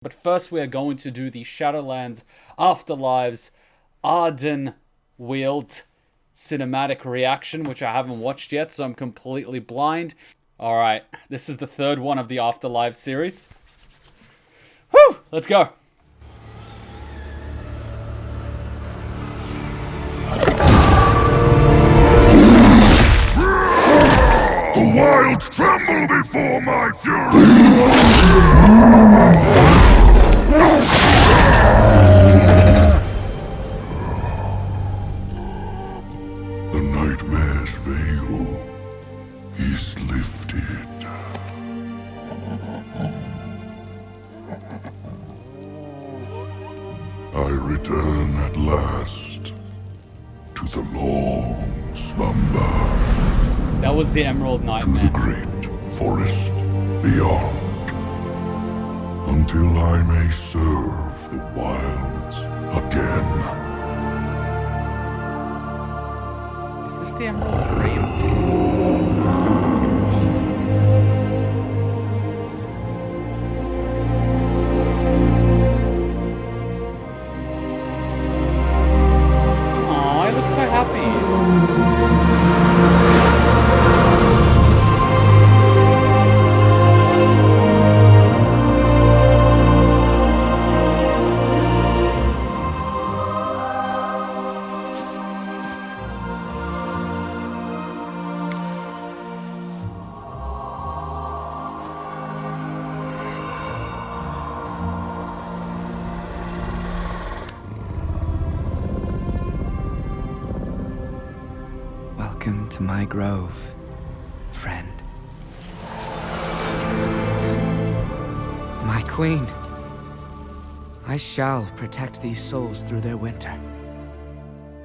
But first we are going to do the Shadowlands Afterlives Ardenweald cinematic reaction, which I haven't watched yet, so I'm completely blind. Alright, this is the third one of the Afterlives series. Whew! Let's go! The wilds tremble before my fury! The nightmare's veil is lifted. I return at last to the long slumber. That was the Emerald To Nightmare. the great forest beyond. Until I may serve the wilds again. Is this the Emerald Dream? Aw, I look so happy. Welcome to my grove, friend. My queen. I shall protect these souls through their winter.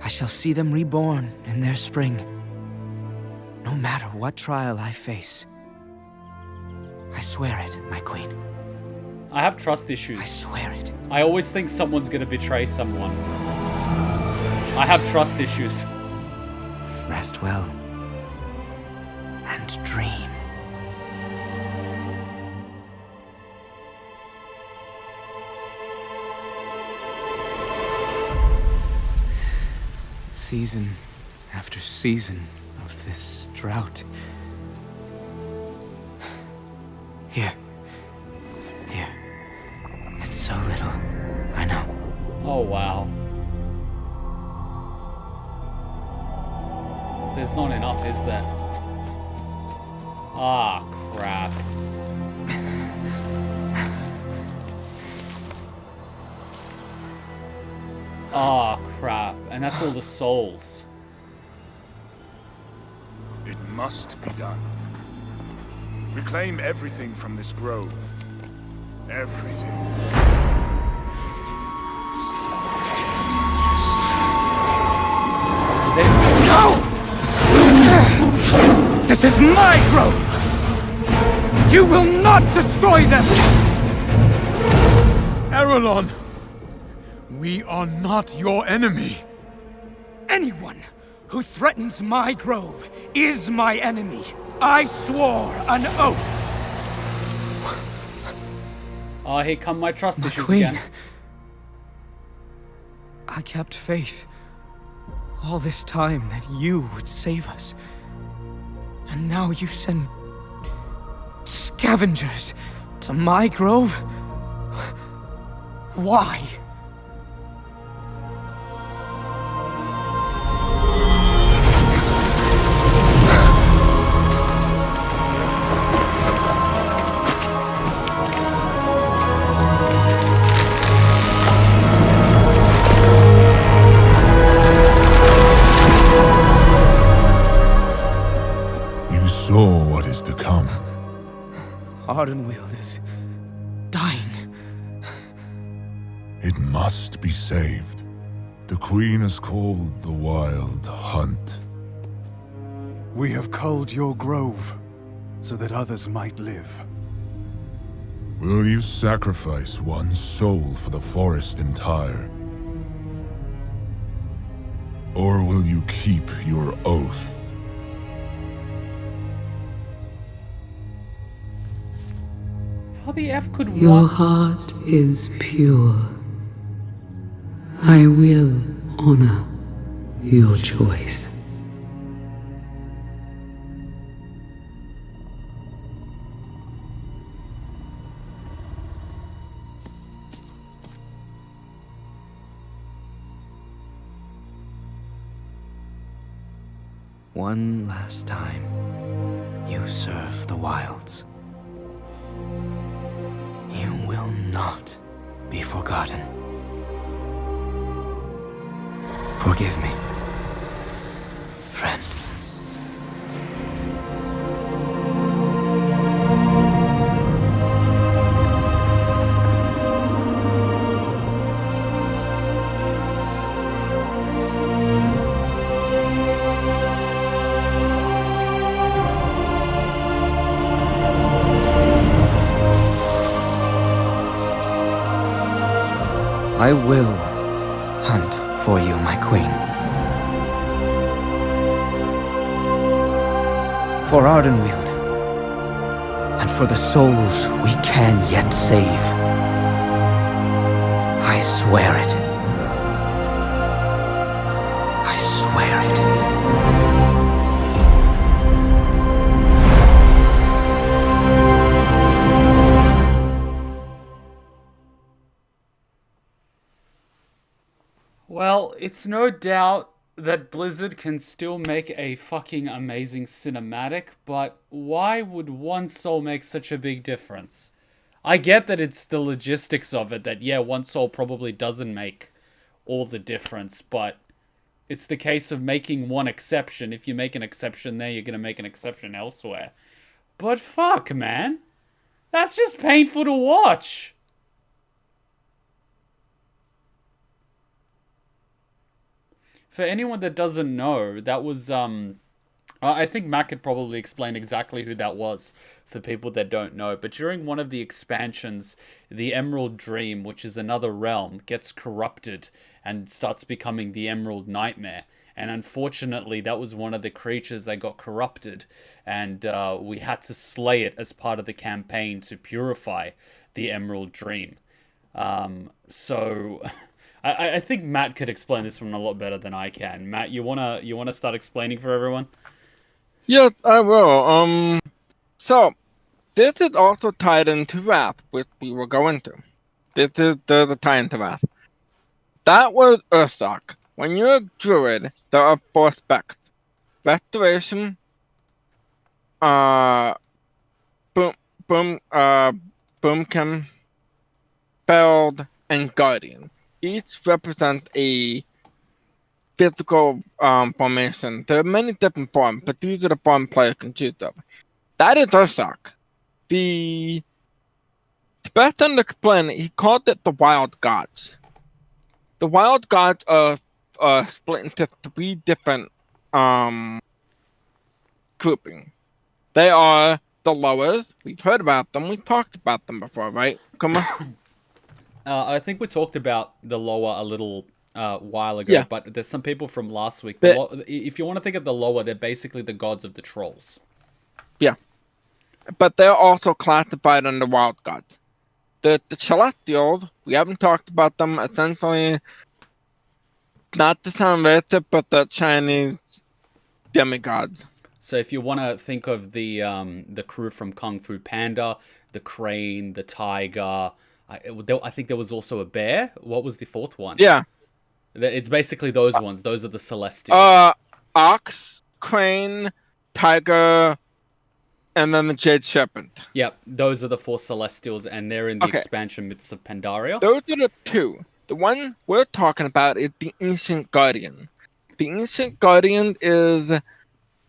I shall see them reborn in their spring. No matter what trial I face. I swear it, my queen. I have trust I issues. swear it. I always think someone's gonna betray someone. I have trust issues. Rest well. And dream. Season after season of this drought. Here. Here. It's so little. I know. Oh, wow. There's not enough, is there? Ah, crap. Ah, crap. And that's all the souls. It must be done. Reclaim everything from this grove. Everything. No! This is my grove! You will not destroy them! Arelon, we are not your enemy. Anyone who threatens my grove is my enemy. I swore an oath. Oh, here come my trust My issues queen. again. I kept faith all this time that you would save us. And now you send scavengers to my grove? Why? You saw what is to come. Ardenweald is dying. It must be saved. The Queen is called the Wild Hunt. We have culled your grove, so that others might live. Will you sacrifice one soul for the forest entire? Or will you keep your oath? How the F could Your one... heart is pure. I will honor your choice. One last time, you serve the wilds. You will not be forgotten. Forgive me, friend. I will hunt for you, my queen. For Ardenweald. And for the souls we can yet save. I swear it. I swear it. Well, it's no doubt that Blizzard can still make a fucking amazing cinematic, but why would one soul make such a big difference? I get that it's the logistics of it, that yeah, one soul probably doesn't make all the difference, but it's the case of making one exception. If you make an exception there, you're going to make an exception elsewhere. But fuck, man. That's just painful to watch. For anyone that doesn't know, that was, I think Matt could probably explain exactly who that was for people that don't know. But during one of the expansions, the Emerald Dream, which is another realm, gets corrupted and starts becoming the Emerald Nightmare. And unfortunately, that was one of the creatures that got corrupted. And we had to slay it as part of the campaign to purify the Emerald Dream. I think Matt could explain this one a lot better than I can. Matt, you wanna start explaining for everyone? Yes, I will. So this is also tied into Wrath, which we will go into. There's a tie into Wrath. That was Ursoc. When you're a druid, there are 4 specs: Restoration, Boomkin, Felled, and Guardian. Each represent a physical formation. There are many different forms, but these are the form player can choose of. That is Ursoc. The best to explain it, he called it the Wild Gods. The Wild Gods are split into 3 different grouping. They are the lowers. We've heard about them. We've talked about them before, right? Kuma? I think we talked about the lower a little while ago, Yeah. but there's some people from last week. But- If you want to think of the lower, they're basically the gods of the trolls. Yeah. But they're also classified under Wild Gods. The Celestials, we haven't talked about them. Essentially, not to sound racist, but the Chinese demigods. So if you want to think of the crew from Kung Fu Panda, the crane, the tiger, I think there was also a bear. What was the 4th one? Yeah. It's basically those ones. Those are the Celestials. Ox, crane, tiger, and then the Jade Serpent. Yep, those are the 4 Celestials, and they're in the Okay. expansion Myths of Pandaria. Those are the 2. The one we're talking about is the Ancient Guardian. The Ancient Guardian is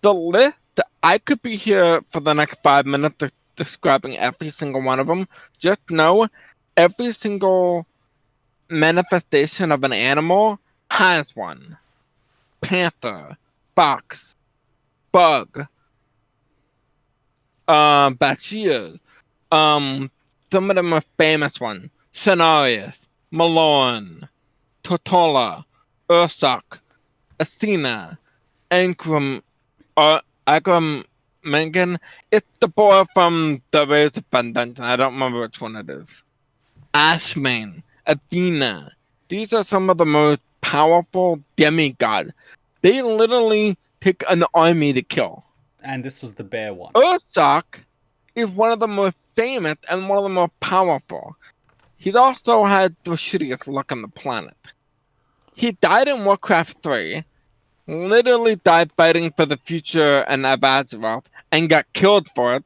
the list. I could be here for the next 5 minutes describing every single one of them. Just know every single manifestation of an animal has one. Panther, fox, bug, Bashir. Some of them are famous ones. Cenarius, Malorn, Tortola, Ursoc, Athena, Agram Megan. It's the boy from the Rays of Fun Dungeon. I don't remember which one it is. Ashman, Athena. These are some of the most powerful demigods. They literally take an army to kill. And this was the bear one. Ursak is one of the most famous and one of the most powerful. He's also had the shittiest luck on the planet. He died in Warcraft 3, literally died fighting for the future and Abazoth, and got killed for it.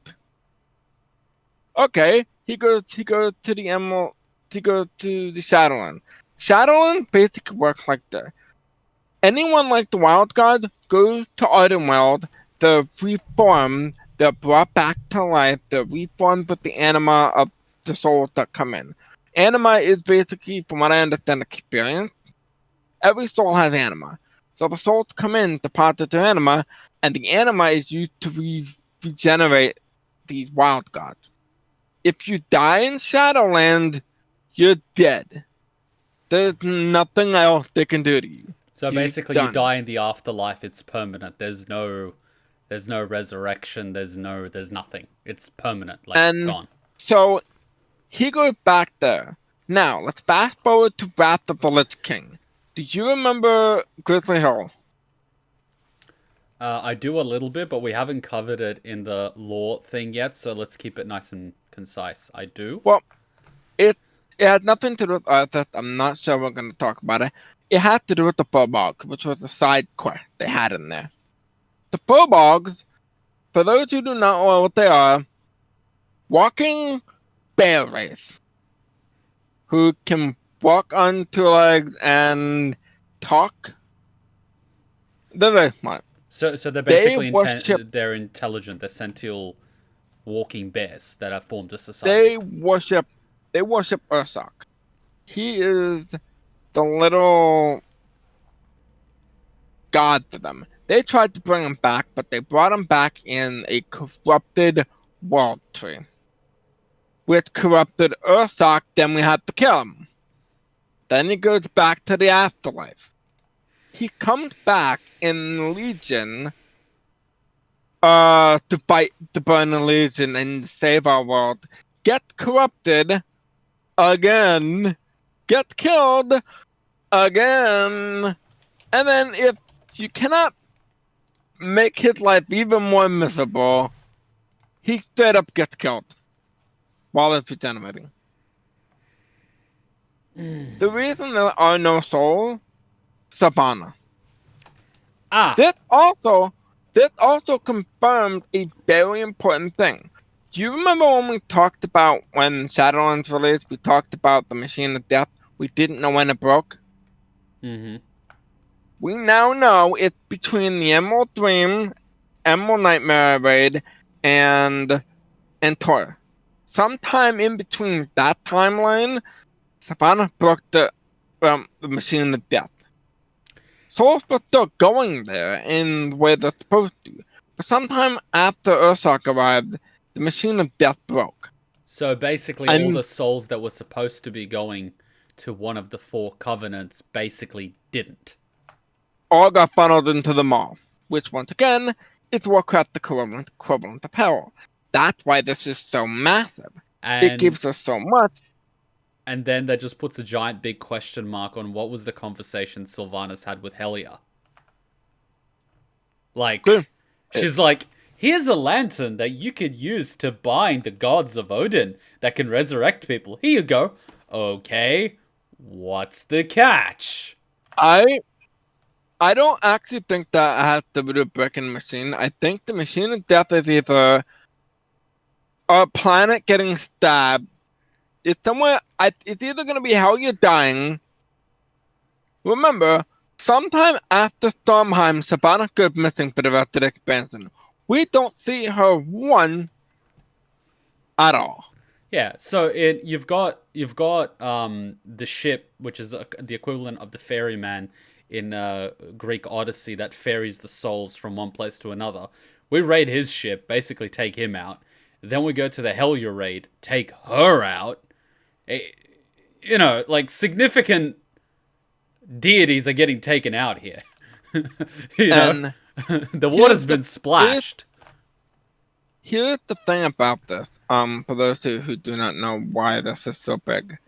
Okay, he goes to the Emerald, he goes to the Shadowlands. Shadowlands basically works like this. Anyone like the Wild God goes to Ardenweald, they're reformed, they're brought back to life, they're reformed with the anima of the souls that come in. Anima is basically, from what I understand, experience. Every soul has anima. So the souls come in, deposit their anima, and the anima is used to regenerate these wild gods. If you die in Shadowland, you're dead. There's nothing else they can do to you. So basically, you die in the afterlife. It's permanent. There's no resurrection. There's nothing. It's permanent, gone. So he goes back there. Now let's fast forward to Wrath of the Lich King. Do you remember Grizzly Hill? I do a little bit, but we haven't covered it in the lore thing yet. So let's keep it nice and concise. I do. Well, it had nothing to do with Arthas. I'm not sure we're going to talk about it. It had to do with the Furbolgs, which was a side quest they had in there. The Furbolgs, for those who do not know what they are, walking bear race, who can walk on two legs and talk. They're very smart. So they're basically they're intelligent. They're sentient walking bears that have formed a society. They worship Ursak. He is the little god for them. They tried to bring him back, but they brought him back in a corrupted world tree. With corrupted Ursak, then we had to kill him. Then he goes back to the afterlife. He comes back in Legion to fight the Burning Legion and save our world. Get corrupted again. Get killed again. And then if you cannot make his life even more miserable, he straight up gets killed while it's regenerating. The reason there are no souls, Savannah. This also confirmed a very important thing. Do you remember when we talked about when Shadowlands released, we talked about the Machine of Death? We didn't know when it broke. Mm-hmm. We now know it's between the Emerald Dream, Emerald Nightmare Raid, and Tor. Sometime in between that timeline, Savannah broke the Machine of Death. Souls were still going there in the way they're supposed to. But sometime after Ursak arrived, the Machine of Death broke. So basically, all the souls that were supposed to be going to one of the four covenants basically didn't. All got funneled into the Maw, which once again is Warcraft equivalent of Hell. That's why this is so massive. It gives us so much. And then that just puts a giant big question mark on what was the conversation Sylvanas had with Helia. Like, she's like, here's a lantern that you could use to bind the gods of Odin that can resurrect people. Here you go. Okay, what's the catch? I don't actually think that has to do with breaking the machine. I think the Machine of Death is either a planet getting stabbed. It's somewhere. It's either going to be how you're dying. Remember, sometime after Stormheim, Savannah goes missing for the rest of the expansion. We don't see her one at all. Yeah, so you've got the ship, which is the equivalent of the ferryman in Greek Odyssey that ferries the souls from one place to another. We raid his ship, basically take him out. Then we go to the Helia raid, take her out. You know, like, significant deities are getting taken out here. You know? The water's been splashed. Here's the thing about this. For those who do not know why this is so big.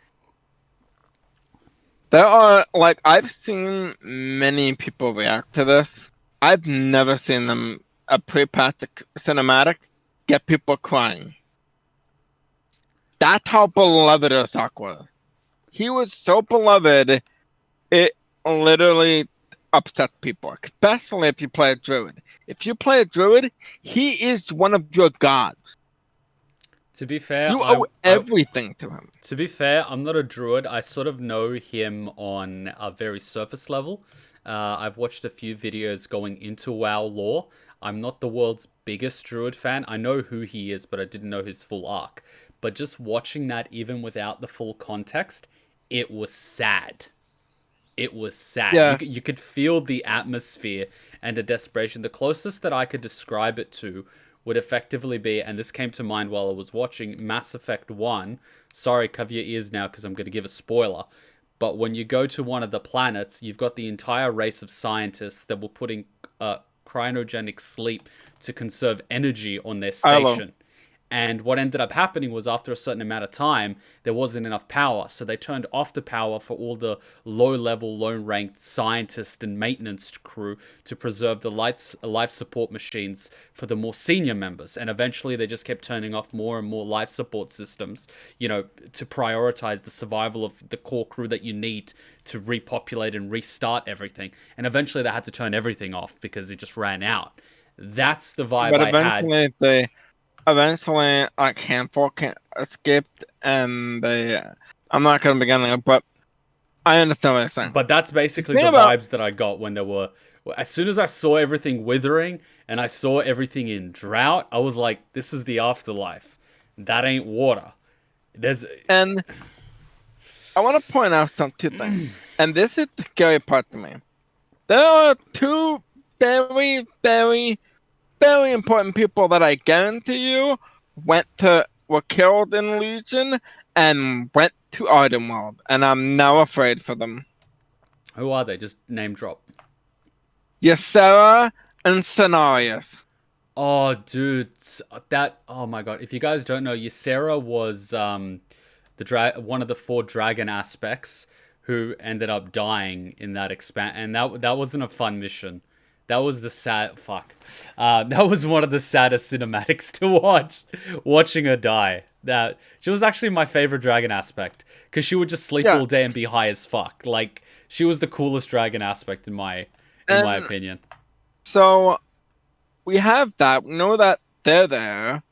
There are, like, I've seen many people react to this. I've never seen them, a pre-patch cinematic, get people crying. That's how beloved Ursak was. He was so beloved, it literally upset people, especially if you play a druid. If you play a druid, he is one of your gods. To be fair, You owe everything to him. To be fair, I'm not a druid. I sort of know him on a very surface level. I've watched a few videos going into WoW lore. I'm not the world's biggest druid fan. I know who he is, but I didn't know his full arc. But just watching that, even without the full context, it was sad. It was sad. Yeah. You could feel the atmosphere and the desperation. The closest that I could describe it to would effectively be, and this came to mind while I was watching Mass Effect 1. Sorry, cover your ears now because I'm going to give a spoiler. But when you go to one of the planets, you've got the entire race of scientists that were putting cryogenic sleep to conserve energy on their station. And what ended up happening was after a certain amount of time, there wasn't enough power. So they turned off the power for all the low-level, low-ranked scientists and maintenance crew to preserve the life support machines for the more senior members. And eventually they just kept turning off more and more life support systems, you know, to prioritize the survival of the core crew that you need to repopulate and restart everything. And eventually they had to turn everything off because it just ran out. That's the vibe I had. Eventually, like, handful escaped, and I'm not going to begin there, but I understand what you're saying. But that's basically the vibes that I got when there were... As soon as I saw everything withering, and I saw everything in drought, I was like, this is the afterlife. That ain't water. And I want to point out two things. And this is the scary part to me. There are two very, very... very important people that I guarantee you were killed in Legion and went to Ardenweald, and I'm now afraid for them. Who are they? Just name drop. Ysera and Cenarius. Oh, dude, oh my god! If you guys don't know, Ysera was one of the 4 dragon aspects who ended up dying in that and that wasn't a fun mission. That was the sad... Fuck. That was one of the saddest cinematics to watch. Watching her die. She was actually my favorite dragon aspect. Because she would just sleep all day and be high as fuck. Like, she was the coolest dragon aspect in my opinion. So, we have that. We know that they're there.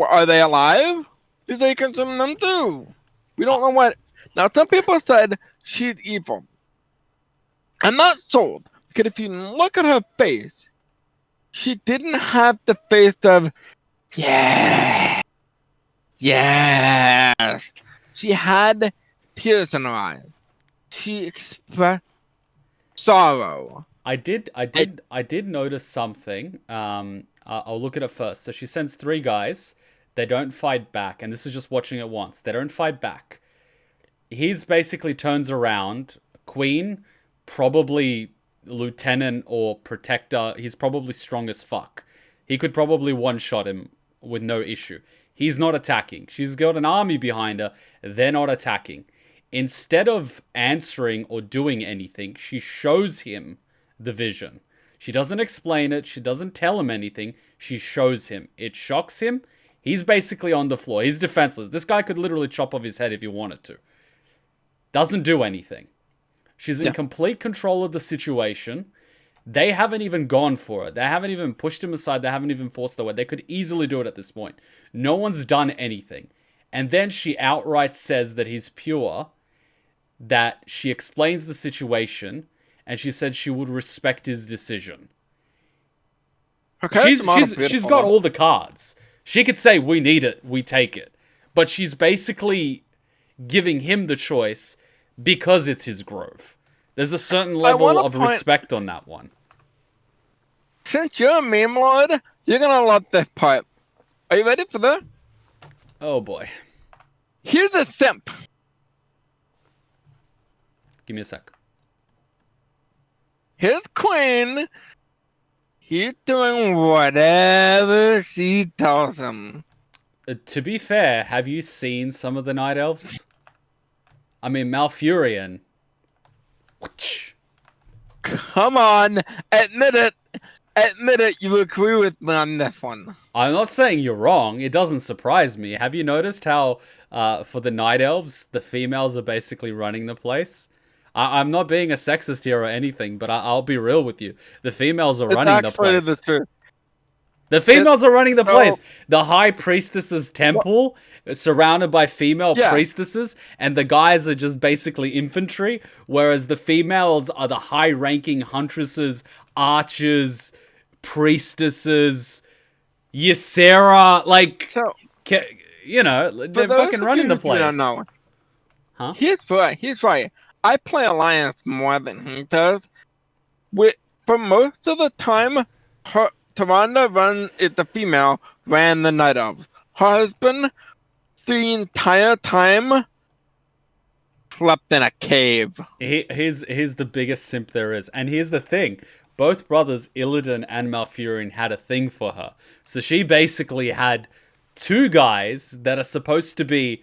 Are they alive? Did they consume them too? We don't know what... Now, some people said she's evil. I'm not sold. Because if you look at her face, she didn't have the face of, yeah, yes. She had tears in her eyes. She expressed sorrow. I did notice something. I'll look at it first. So she sends 3 guys. They don't fight back, and this is just watching it once. They don't fight back. He's basically turns around. Queen, probably lieutenant or protector, he's probably strong as fuck. He could probably one-shot him with no issue. He's not attacking. She's got an army behind her. They're not attacking. Instead of answering or doing anything, she shows him the vision. She doesn't explain it. She doesn't tell him anything. She shows him. It shocks him. He's basically on the floor. He's defenseless. This guy could literally chop off his head if he wanted to. Doesn't do anything. She's in complete control of the situation. They haven't even gone for it. They haven't even pushed him aside. They haven't even forced their way. They could easily do it at this point. No one's done anything. And then she outright says that he's pure, that she explains the situation, and she said she would respect his decision. Okay, she's got all the cards. She could say, we need it, we take it. But she's basically giving him the choice because it's his grove. There's a certain level of respect on that one. Since you're a meme lord, you're gonna love this part. Are you ready for that? Oh boy. Here's a simp. Give me a sec. Here's Queen. He's doing whatever she tells him. To be fair, have you seen some of the Night Elves? I mean, Malfurion. Come on, admit it. Admit it, you agree with me on this one. I'm not saying you're wrong. It doesn't surprise me. Have you noticed how, for the Night Elves, the females are basically running the place? I'm not being a sexist here or anything, but I'll be real with you. The females are running the place. The truth. The females are running the place. The High Priestess's temple, surrounded by female priestesses, and the guys are just basically infantry, whereas the females are the high-ranking huntresses, archers, priestesses, Ysera, like, you know, they're fucking running the place. Don't know. Huh? He's right. I play Alliance more than he does. For most of the time, Tyrande the female, ran the Night Elves. Her husband, the entire time, slept in a cave. He's the biggest simp there is. And here's the thing. Both brothers, Illidan and Malfurion, had a thing for her. So she basically had two guys that are supposed to be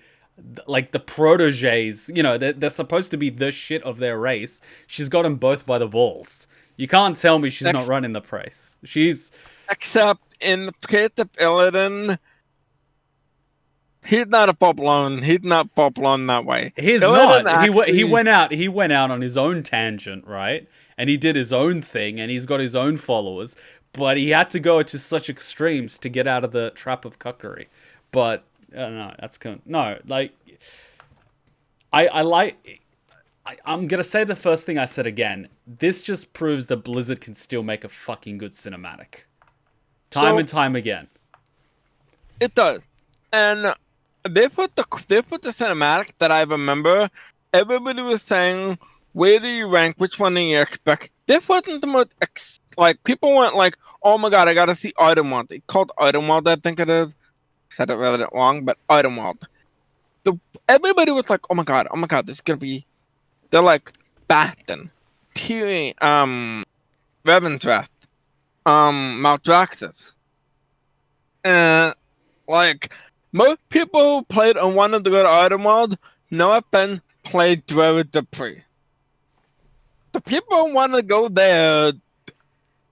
like the proteges. You know, they're supposed to be the shit of their race. She's got them both by the balls. You can't tell me she's not running the place. She's... Except in the case of Illidan, he's not a full-blown. He's not full-blown that way. He's Illidan not. Actually... He went out on his own tangent, right? And he did his own thing, and he's got his own followers. But he had to go to such extremes to get out of the trap of cuckery. But no, that's no. Like, I'm gonna say the first thing I said again. This just proves that Blizzard can still make a fucking good cinematic, time and time again. It does, and they put the cinematic that I remember. Everybody was saying, "Where do you rank? Which one do you expect?" This wasn't the most like people weren't like, "Oh my god, I gotta see Ardenweald." It's called Ardenweald, I think it is. Said it rather wrong, but Ardenweald. Everybody was like, "Oh my god, this is gonna be." They're like Bastion, Tyrion, Revendreth, Maldraxxus. And like most people who played and wanted to go to Ardenweald, no offense, played Druids of Pre. The people who want to go there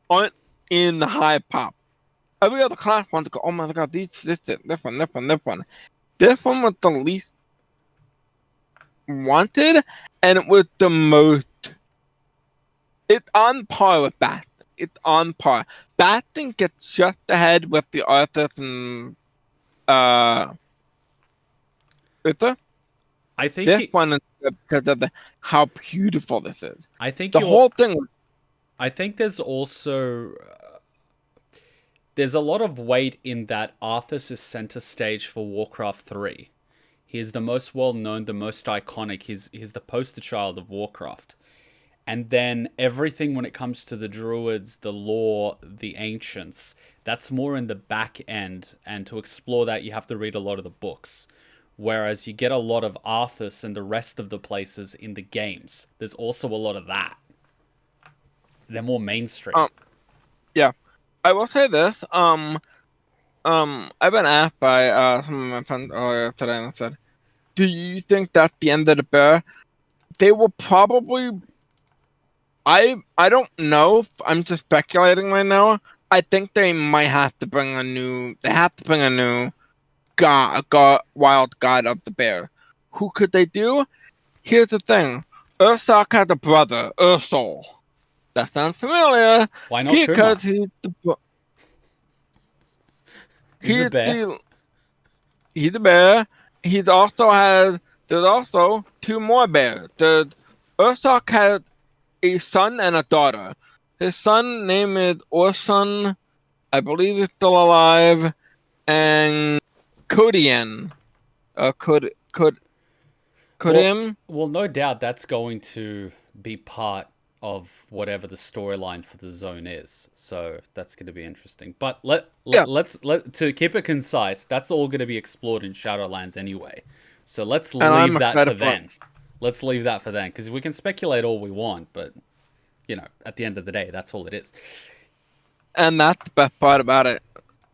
aren't in the high pop. Every other class wants to go, oh my god, this one. This one was the least wanted, and it was the most. It's on par with Bastion. It's on par. Bastion gets just ahead with the Arthas and Uther. I think this one is because of how beautiful this is. I think the whole thing. I think there's also there's a lot of weight in that Arthas is center stage for Warcraft 3. He's the most well-known, the most iconic. He's the poster child of Warcraft. And then everything when it comes to the Druids, the lore, the Ancients, that's more in the back end. And to explore that, you have to read a lot of the books. Whereas you get a lot of Arthas and the rest of the places in the games. There's also a lot of that. They're more mainstream. Yeah. I will say this. I've been asked by some of my friends earlier today, and I said, "Do you think that the end of the bear?" They will probably. I don't know. I'm just speculating right now. I think they might have to bring a new. They have to bring a new wild god of the bear. Who could they do? Here's the thing. Ursoc has a brother, Ursol. That sounds familiar. Why not Kuma? Because he's the. He's a bear. He's a bear. There's also two more bears. Ursoc has a son and a daughter. His son name is Orson. I believe he's still alive. And Codian. Codium? Well, no doubt that's going to be part of whatever the storyline for the zone is. So that's going to be interesting. But let's to keep it concise, that's all going to be explored in Shadowlands anyway. So let's leave that for then. Let's leave that for then, because we can speculate all we want, but you know, at the end of the day, that's all it is. And that's the best part about it.